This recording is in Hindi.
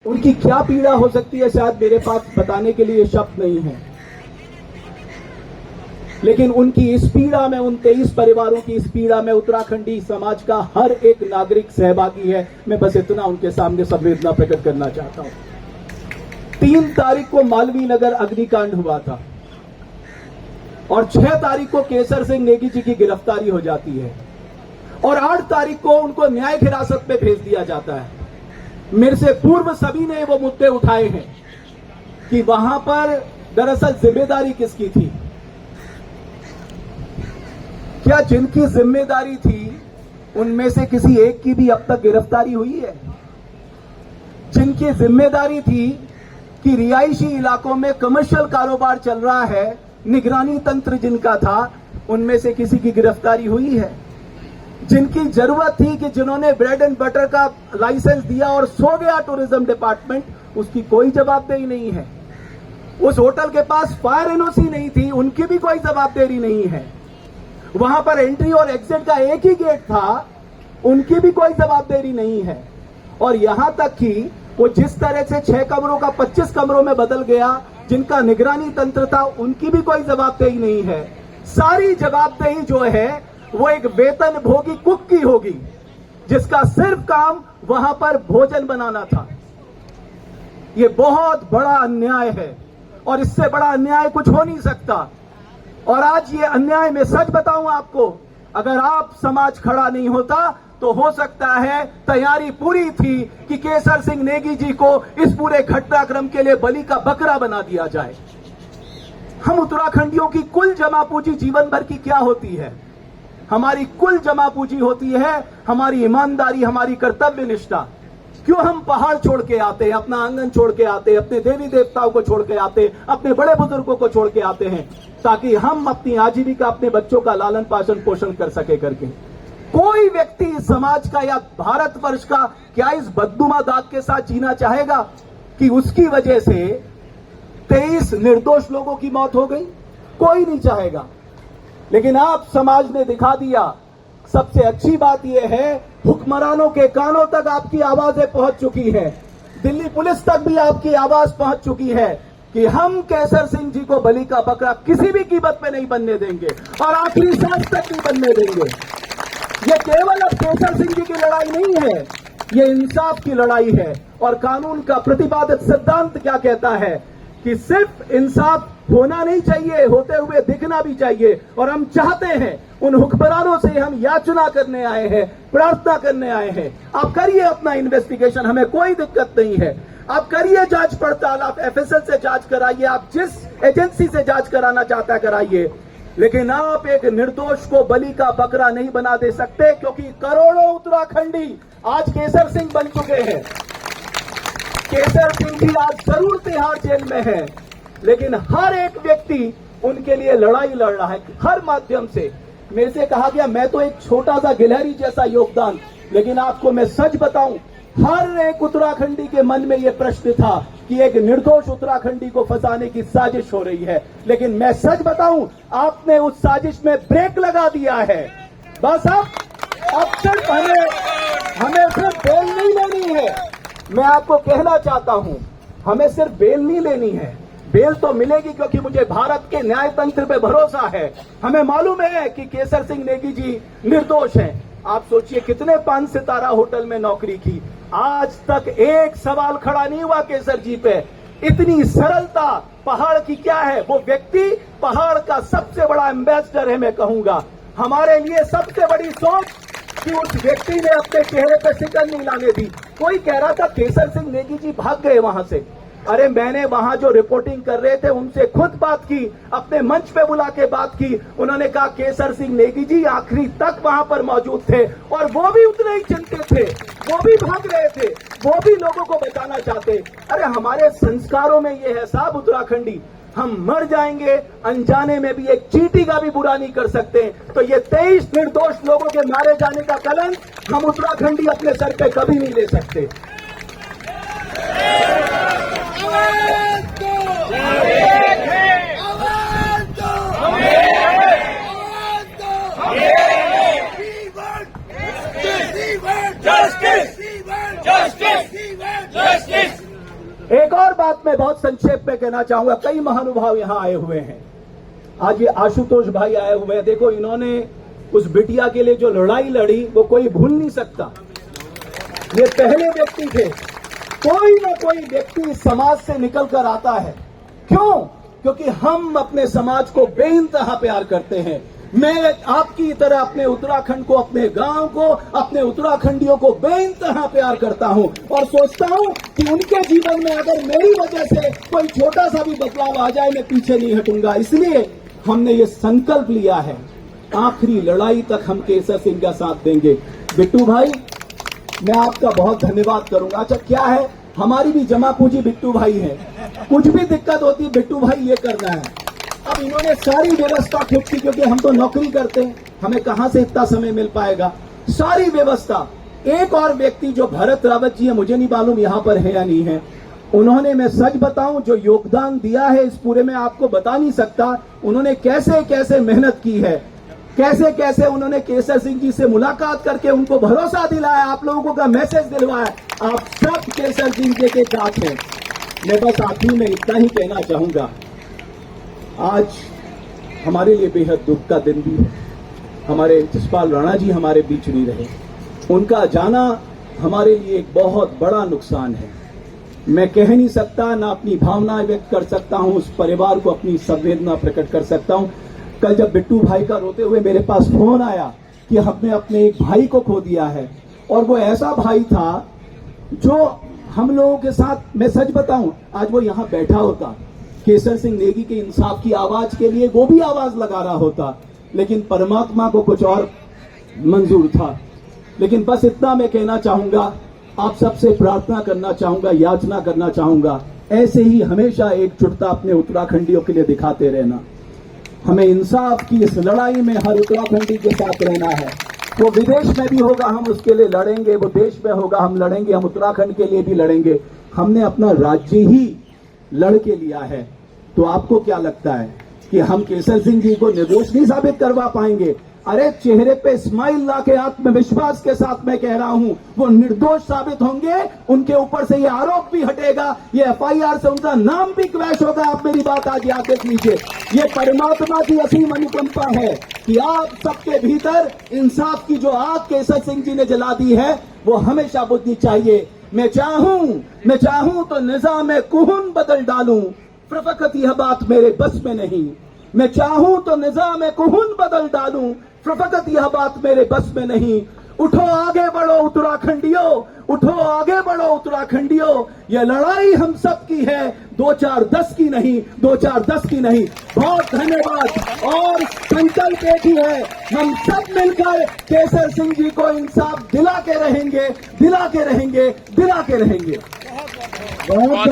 उनकी क्या पीड़ा हो सकती है, शायद मेरे पास बताने के लिए शब्द नहीं है। लेकिन उनकी इस पीड़ा में, उन 23 परिवारों की इस पीड़ा में उत्तराखंडी समाज का हर एक नागरिक सहभागी है। मैं बस इतना उनके सामने संवेदना प्रकट करना चाहता हूं। 3 तारीख को मालवीय नगर अग्निकांड हुआ था और 6 तारीख को केसर सिंह नेगी जी की गिरफ्तारी हो जाती है और 8 तारीख को उनको न्यायिक हिरासत में भेज दिया जाता है। मेरे से पूर्व सभी ने वो मुद्दे उठाए हैं कि वहां पर दरअसल जिम्मेदारी किसकी थी। क्या जिनकी जिम्मेदारी थी उनमें से किसी एक की भी अब तक गिरफ्तारी हुई है? जिनकी जिम्मेदारी थी कि रिहायशी इलाकों में कमर्शियल कारोबार चल रहा है, निगरानी तंत्र जिनका था, उनमें से किसी की गिरफ्तारी हुई है? जिनकी जरूरत थी कि जिन्होंने ब्रेड एंड बटर का लाइसेंस दिया और सो गया टूरिज्म डिपार्टमेंट, उसकी कोई जवाबदेही नहीं है। उस होटल के पास फायर एनओसी नहीं थी, उनकी भी कोई जवाबदेही नहीं है। वहां पर एंट्री और एग्जिट का एक ही गेट था, उनकी भी कोई जवाबदेही नहीं है। और यहां तक कि वो जिस तरह से 6 कमरों का 25 कमरों में बदल गया, जिनका निगरानी तंत्र था, उनकी भी कोई जवाबदेही नहीं है। सारी जवाबदेही जो है वो एक वेतन भोगी कुक की होगी, जिसका सिर्फ काम वहां पर भोजन बनाना था। ये बहुत बड़ा अन्याय है और इससे बड़ा अन्याय कुछ हो नहीं सकता। और आज ये अन्याय, मैं सच बताऊं आपको, अगर आप समाज खड़ा नहीं होता तो हो सकता है तैयारी पूरी थी कि केसर सिंह नेगी जी को इस पूरे घटनाक्रम के लिए बलि का बकरा बना दिया जाए। हम उत्तराखंडियों की कुल जमा पूंजी जीवन भर की क्या होती है? हमारी कुल जमा पूंजी होती है हमारी ईमानदारी, हमारी कर्तव्य निष्ठा। क्यों हम पहाड़ छोड़ के आते हैं, अपना आंगन छोड़ के आते हैं, अपने देवी देवताओं को छोड़ के आते हैं, अपने बड़े बुजुर्गों को छोड़ के आते हैं, ताकि हम अपनी आजीविका, अपने बच्चों का लालन पालन पोषण कर सके करके। कोई व्यक्ति इस समाज का या भारतवर्ष का क्या इस बदनुमा दाग के साथ जीना चाहेगा कि उसकी वजह से 23 निर्दोष लोगों की मौत हो गई? कोई नहीं चाहेगा। लेकिन आप समाज ने दिखा दिया। सबसे अच्छी बात यह है, हुक्मरानों के कानों तक आपकी आवाजें पहुंच चुकी हैं, दिल्ली पुलिस तक भी आपकी आवाज पहुंच चुकी है कि हम केसर सिंह जी को बलि का बकरा किसी भी कीमत पे नहीं बनने देंगे और आखिरी सांस तक नहीं बनने देंगे। ये केवल अब केसर सिंह जी की लड़ाई नहीं है, ये इंसाफ की लड़ाई है। और कानून का प्रतिपादित सिद्धांत क्या कहता है कि सिर्फ इंसाफ होना नहीं चाहिए, होते हुए दिखना भी चाहिए। और हम चाहते हैं, उन हुक्मरानों से हम याचना करने आए हैं, प्रार्थना करने आए हैं, आप करिए अपना इन्वेस्टिगेशन, हमें कोई दिक्कत नहीं है। आप करिए जांच पड़ताल, आप एफएसएल से जांच कराइए, आप जिस एजेंसी से जांच कराना चाहता है कराइए, लेकिन आप एक निर्दोष को बलि का बकरा नहीं बना दे सकते, क्योंकि करोड़ों उत्तराखंडी आज केसर सिंह बन चुके हैं। केसर सिंह भी आज जरूर तिहाड़ जेल में है, लेकिन हर एक व्यक्ति उनके लिए लड़ाई लड़ रहा है हर माध्यम से। मेरे से कहा गया मैं तो एक छोटा सा गिलहरी जैसा योगदान, लेकिन आपको मैं सच बताऊं, हर एक उत्तराखंडी के मन में यह प्रश्न था कि एक निर्दोष उत्तराखंडी को फंसाने की साजिश हो रही है। लेकिन मैं सच बताऊं, आपने उस साजिश में ब्रेक लगा दिया है। बस अब सिर्फ हमें सिर्फ बेल नहीं लेनी है। मैं आपको कहना चाहता हूं, हमें सिर्फ बेल नहीं लेनी है, बेल तो मिलेगी क्योंकि मुझे भारत के न्याय तंत्र पे भरोसा है। हमें मालूम है कि केसर सिंह नेगी जी निर्दोष हैं। आप सोचिए कितने 5 सितारा होटल में नौकरी की, आज तक एक सवाल खड़ा नहीं हुआ केसर जी पे। इतनी सरलता पहाड़ की क्या है? वो व्यक्ति पहाड़ का सबसे बड़ा एम्बेसडर है। मैं कहूंगा हमारे लिए सबसे बड़ी सोच कि उस व्यक्ति ने अपने चेहरे पर शिकन नहीं लाने दी। कोई कह रहा था केसर सिंह नेगी जी भाग गए वहां से। अरे मैंने वहां जो रिपोर्टिंग कर रहे थे उनसे खुद बात की, अपने मंच पे बुला के बात की। उन्होंने कहा केसर सिंह नेगी जी आखिरी तक वहां पर मौजूद थे और वो भी उतने ही चिंतित थे, वो भी भाग रहे थे, वो भी लोगों को बचाना चाहते। अरे हमारे संस्कारों में ये है साहब उत्तराखंडी, हम मर जाएंगे, अनजाने में भी एक चींटी का भी बुरा नहीं कर सकते। तो ये 23 निर्दोष लोगों के मारे जाने का कलंक हम उत्तराखंडी अपने सर पे कभी नहीं ले सकते। एक और बात मैं बहुत संक्षेप में कहना चाहूंगा, कई महानुभाव यहां आए हुए हैं। आज ये आशुतोष भाई आए हुए हैं, देखो इन्होंने उस बिटिया के लिए जो लड़ाई लड़ी वो कोई भूल नहीं सकता। ये पहले व्यक्ति थे, कोई ना कोई व्यक्ति समाज से निकल कर आता है। क्यों? क्योंकि हम अपने समाज को बेइंतहा प्यार करते हैं। मैं आपकी तरह अपने उत्तराखंड को, अपने गांव को, अपने उत्तराखंडियों को बेइंतहा प्यार करता हूं और सोचता हूं कि उनके जीवन में अगर मेरी वजह से कोई छोटा सा भी बदलाव आ जाए, मैं पीछे नहीं हटूंगा। इसलिए हमने ये संकल्प लिया है, आखिरी लड़ाई तक हम केसर सिंह का साथ देंगे। बिट्टू भाई, मैं आपका बहुत धन्यवाद करूंगा। अच्छा, क्या है, हमारी भी जमा पूंजी बिट्टू भाई है, कुछ भी दिक्कत होती है बिट्टू भाई ये करना है। अब इन्होंने सारी व्यवस्था ठीक की, क्योंकि हम तो नौकरी करते हैं, हमें कहां से इतना समय मिल पाएगा। सारी व्यवस्था, एक और व्यक्ति जो भरत रावत जी है, मुझे नहीं मालूम यहां पर है या नहीं है, उन्होंने, मैं सच बताऊं, जो योगदान दिया है इस पूरे में आपको बता नहीं सकता। उन्होंने कैसे कैसे मेहनत की है, कैसे कैसे उन्होंने केसर सिंह जी से मुलाकात करके उनको भरोसा दिलाया, आप लोगों का मैसेज दिलवाया। आप सब केसर सिंह जी के साथ हैं। मैं बस आखिरी में इतना ही कहना चाहूंगा, आज हमारे लिए बेहद दुख का दिन भी है। हमारे जसपाल राणा जी हमारे बीच नहीं रहे, उनका जाना हमारे लिए एक बहुत बड़ा नुकसान है। मैं कह नहीं सकता, ना अपनी भावनाएं व्यक्त कर सकता हूं, उस परिवार को अपनी संवेदना प्रकट कर सकता हूं। कल जब बिट्टू भाई का रोते हुए मेरे पास फोन आया कि हमने अपने एक भाई को खो दिया है, और वो ऐसा भाई था जो हम लोगों के साथ, मैं सच बताऊं, आज वो यहां बैठा होता, केसर सिंह नेगी के इंसाफ की आवाज के लिए वो भी आवाज लगा रहा होता, लेकिन परमात्मा को कुछ और मंजूर था। लेकिन बस इतना मैं कहना चाहूंगा, आप सबसे प्रार्थना करना चाहूंगा, याचना करना चाहूंगा, ऐसे ही हमेशा एकजुटता अपने उत्तराखंडियों के लिए दिखाते रहना। हमें इंसाफ की इस लड़ाई में हर उत्तराखंडी के साथ रहना है। वो विदेश में भी होगा, हम उसके लिए लड़ेंगे, वो देश में होगा, हम लड़ेंगे, हम उत्तराखंड के लिए भी लड़ेंगे। हमने अपना राज्य ही लड़ के लिया है, तो आपको क्या लगता है कि हम केसर सिंह जी को निर्दोष नहीं साबित करवा पाएंगे? अरे, चेहरे पे स्माइल लाके आत्मविश्वास के साथ मैं कह रहा हूं, वो निर्दोष साबित होंगे, उनके ऊपर से ये आरोप भी हटेगा, ये एफआईआर से उनका नाम भी क्रैश होगा। आप मेरी बात आज याद देख लीजिए, ये परमात्मा की असीम अनुकंपा है कि आप सबके भीतर इंसाफ की जो आग केसर सिंह जी ने जला दी है, वो हमेशा बुझनी चाहिए। मैं चाहूं तो निजाम कुहन बदल डालूं, फकत यह बात मेरे बस में नहीं। मैं चाहूं तो निजाम कुहन बदल डालूं, फकत यह बात मेरे बस में नहीं। उठो आगे बढ़ो उत्तराखंडियों, उठो आगे बढ़ो उत्तराखंडियों, यह लड़ाई हम सब की है, 2-4-10 की नहीं, 2-4-10 की नहीं। बहुत धन्यवाद। और संकल्प एक ही है, हम सब मिलकर केसर सिंह जी को इंसाफ दिला के रहेंगे, दिला के रहेंगे, दिला के रहेंगे। बहुत